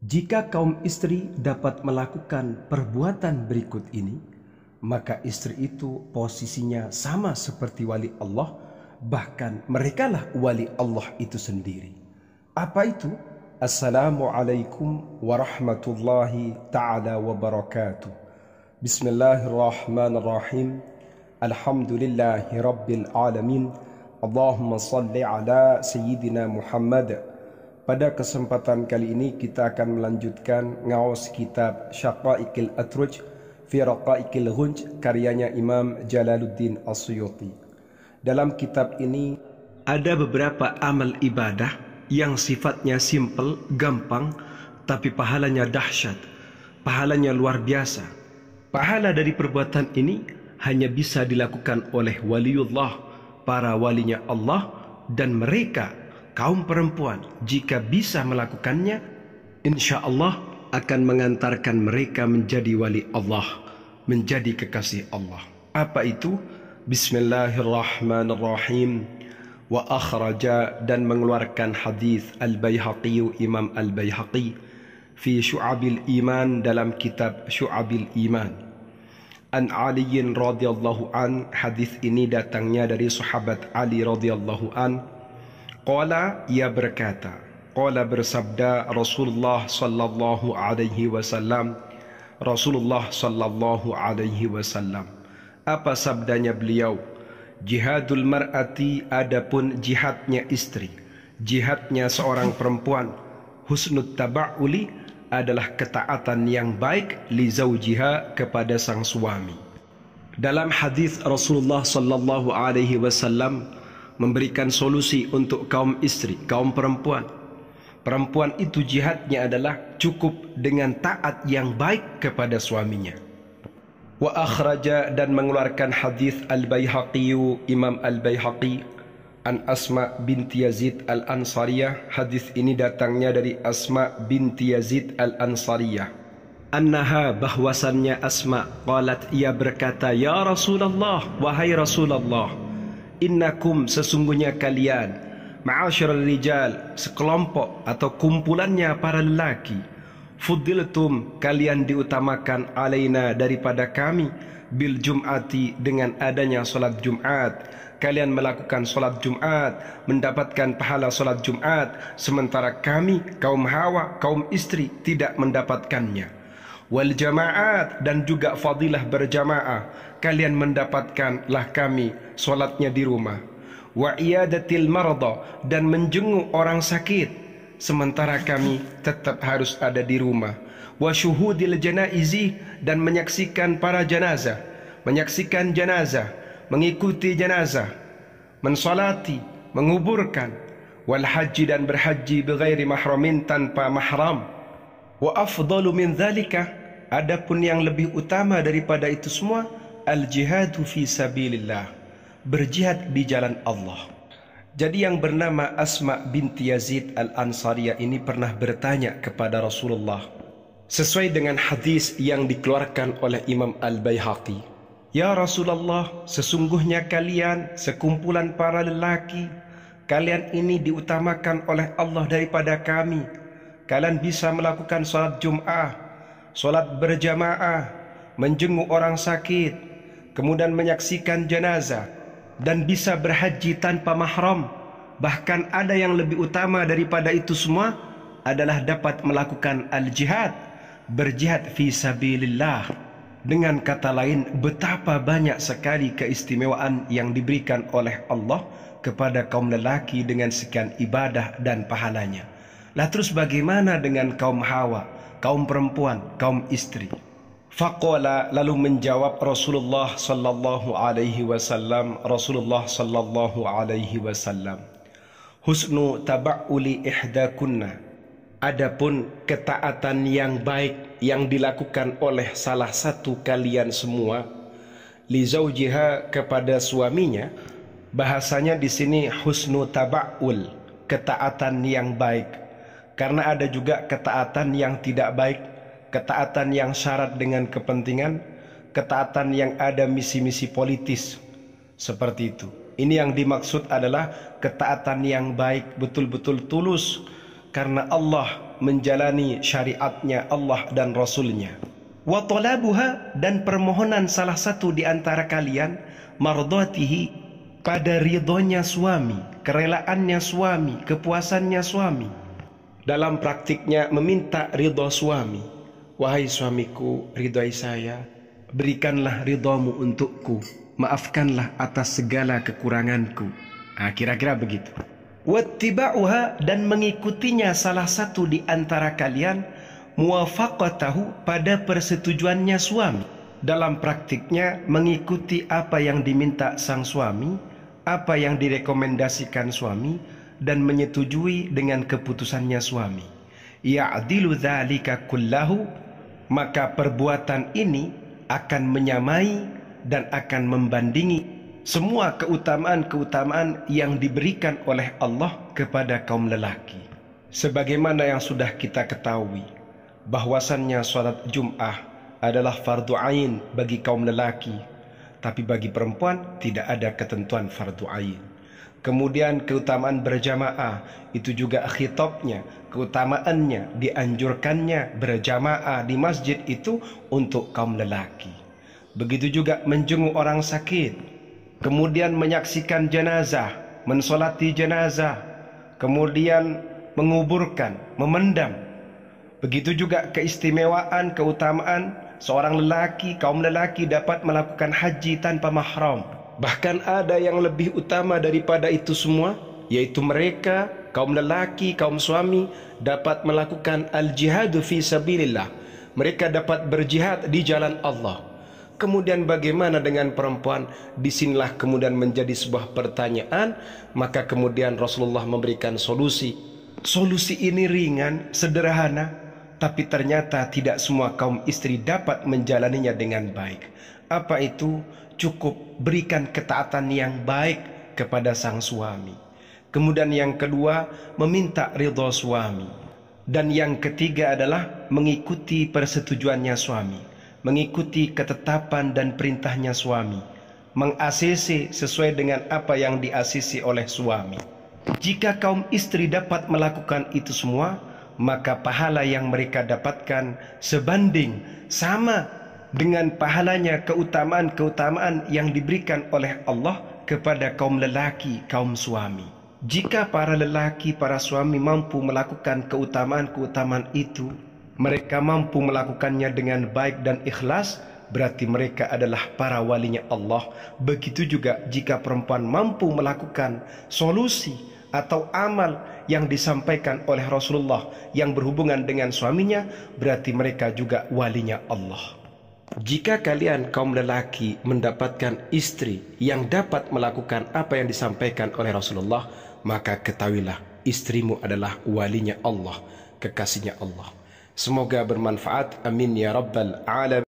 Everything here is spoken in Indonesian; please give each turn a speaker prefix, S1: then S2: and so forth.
S1: Jika kaum istri dapat melakukan perbuatan berikut ini, maka istri itu posisinya sama seperti wali Allah, bahkan merekalah wali Allah itu sendiri. Apa itu? Assalamualaikum warahmatullahi ta'ala wabarakatuh. Bismillahirrahmanirrahim. Alhamdulillahi rabbil alamin. Allahumma salli ala Sayyidina Muhammad. Pada kesempatan kali ini kita akan melanjutkan ngawas kitab Syaqa'iqil Atruj fi Raqa'iqil Ghunj karyanya Imam Jalaluddin As-Suyuti. Dalam kitab ini ada beberapa amal ibadah yang sifatnya simple, gampang, tapi pahalanya dahsyat, pahalanya luar biasa. Pahala dari perbuatan ini hanya bisa dilakukan oleh waliullah, para walinya Allah, dan mereka kaum perempuan jika bisa melakukannya, insya Allah akan mengantarkan mereka menjadi wali Allah, menjadi kekasih Allah. Apa itu? Bismillahirrahmanirrahim. Wa akhraja, dan mengeluarkan hadis Al-Baihaqi, Imam Al-Baihaqi, fi Syu'abil Iman, dalam kitab Syu'abil Iman. An Aliyin radhiyallahu an, hadis ini datangnya dari sahabat Ali radhiyallahu an. Qala, ia berkata, qala bersabda Rasulullah sallallahu alaihi wasallam, Rasulullah sallallahu alaihi wasallam. Apa sabdanya beliau? Jihadul mar'ati, adapun jihadnya istri, jihadnya seorang perempuan, husnut taba'uli, adalah ketaatan yang baik li zaujiha, kepada sang suami. Dalam hadis Rasulullah sallallahu alaihi wasallam memberikan solusi untuk kaum istri, kaum perempuan. Perempuan itu jihadnya adalah cukup dengan taat yang baik kepada suaminya. Wa akhraja, dan mengeluarkan hadis Al-Baihaqi, Imam Al-Baihaqi, an Asma binti Yazid Al-Ansariyah. Hadis ini datangnya dari Asma binti Yazid Al-Ansariyah. Annaha, bahwasannya Asma, qalat, ia berkata, ya Rasulullah, wahai Rasulullah, innakum, sesungguhnya kalian, ma'asyiral rijal, sekelompok atau kumpulannya para lelaki, fuddiltum, kalian diutamakan, alaina, daripada kami, bil jum'ati, dengan adanya salat Jumat. Kalian melakukan salat Jumat, mendapatkan pahala salat Jumat, sementara kami, kaum Hawa, kaum istri, tidak mendapatkannya. Wal jama'at, dan juga fadilah berjamaah, kalian mendapatkanlah kami solatnya di rumah. Wa iyadatil marada, dan menjenguk orang sakit, sementara kami tetap harus ada di rumah. Wa syuhudil janaizi, dan menyaksikan para jenazah, menyaksikan jenazah, mengikuti jenazah, mensolati, menguburkan. Wal haji, dan berhaji bighairi mahramin, tanpa mahram. Wa afdalu min dzalika, adapun yang lebih utama daripada itu semua, al-jihadu fi sabilillah, berjihad di jalan Allah. Jadi yang bernama Asma binti Yazid Al-Ansariyah ini pernah bertanya kepada Rasulullah, sesuai dengan hadis yang dikeluarkan oleh Imam Al-Baihaqi. Ya Rasulullah, sesungguhnya kalian, sekumpulan para lelaki, kalian ini diutamakan oleh Allah daripada kami. Kalian bisa melakukan salat Jum'ah, salat berjamaah, menjenguk orang sakit, kemudian menyaksikan jenazah, dan bisa berhaji tanpa mahram. Bahkan ada yang lebih utama daripada itu semua, adalah dapat melakukan al-jihad, berjihad fi sabilillah. Dengan kata lain, betapa banyak sekali keistimewaan yang diberikan oleh Allah kepada kaum lelaki dengan sekian ibadah dan pahalanya. Lah terus bagaimana dengan kaum Hawa, kaum perempuan, kaum istri? Faqala, lalu menjawab Rasulullah sallallahu alaihi wasallam, Rasulullah sallallahu alaihi wasallam, husnu taba'uli ihdakunna, adapun ketaatan yang baik yang dilakukan oleh salah satu kalian semua, li zaujiha, kepada suaminya. Bahasanya di sini husnu taba'ul, ketaatan yang baik, karena ada juga ketaatan yang tidak baik, ketaatan yang syarat dengan kepentingan, ketaatan yang ada misi-misi politis, seperti itu. Ini yang dimaksud adalah ketaatan yang baik, betul-betul tulus karena Allah, menjalani syariatnya Allah dan Rasulnya. Wa talabuha, dan permohonan salah satu di antara kalian, mardatihi, pada ridhonya suami, kerelaannya suami, kepuasannya suami. Dalam praktiknya meminta ridho suami. Wahai suamiku, ridhoi saya, berikanlah ridhomu untukku, maafkanlah atas segala kekuranganku. Kira-kira begitu. Wattiba'uha, dan mengikutinya salah satu di antara kalian, muwafaqatahu, pada persetujuannya suami. Dalam praktiknya mengikuti apa yang diminta sang suami, apa yang direkomendasikan suami, dan menyetujui dengan keputusannya suami. Ya'dilu dzalika kullahu, maka perbuatan ini akan menyamai dan akan membandingi semua keutamaan-keutamaan yang diberikan oleh Allah kepada kaum lelaki. Sebagaimana yang sudah kita ketahui, bahwasannya salat Jum'ah adalah fardu ain bagi kaum lelaki, tapi bagi perempuan tidak ada ketentuan fardu ain. Kemudian keutamaan berjamaah itu juga khitabnya, keutamaannya, dianjurkannya berjamaah di masjid itu untuk kaum lelaki. Begitu juga menjenguk orang sakit, kemudian menyaksikan jenazah, mensolati jenazah, kemudian menguburkan, memendam. Begitu juga keistimewaan, keutamaan seorang lelaki, kaum lelaki dapat melakukan haji tanpa mahram. Bahkan ada yang lebih utama daripada itu semua, yaitu mereka, kaum lelaki, kaum suami, dapat melakukan al-jihadu fi sabilillah. Mereka dapat berjihad di jalan Allah. Kemudian bagaimana dengan perempuan? Disinilah kemudian menjadi sebuah pertanyaan. Maka kemudian Rasulullah memberikan solusi. Solusi ini ringan, sederhana, tapi ternyata tidak semua kaum istri dapat menjalaninya dengan baik. Apa itu? Cukup berikan ketaatan yang baik kepada sang suami. Kemudian yang kedua, meminta ridho suami. Dan yang ketiga adalah mengikuti persetujuannya suami, mengikuti ketetapan dan perintahnya suami, meng-ACC sesuai dengan apa yang di-ACC oleh suami. Jika kaum istri dapat melakukan itu semua, maka pahala yang mereka dapatkan sebanding, sama dengan pahalanya keutamaan-keutamaan yang diberikan oleh Allah kepada kaum lelaki, kaum suami. Jika para lelaki, para suami mampu melakukan keutamaan-keutamaan itu, mereka mampu melakukannya dengan baik dan ikhlas, berarti mereka adalah para walinya Allah. Begitu juga jika perempuan mampu melakukan solusi atau amal yang disampaikan oleh Rasulullah yang berhubungan dengan suaminya, berarti mereka juga walinya Allah. Jika kalian kaum lelaki mendapatkan istri yang dapat melakukan apa yang disampaikan oleh Rasulullah, maka ketahuilah istrimu adalah walinya Allah, kekasihnya Allah. Semoga bermanfaat. Amin ya rabbal alamin.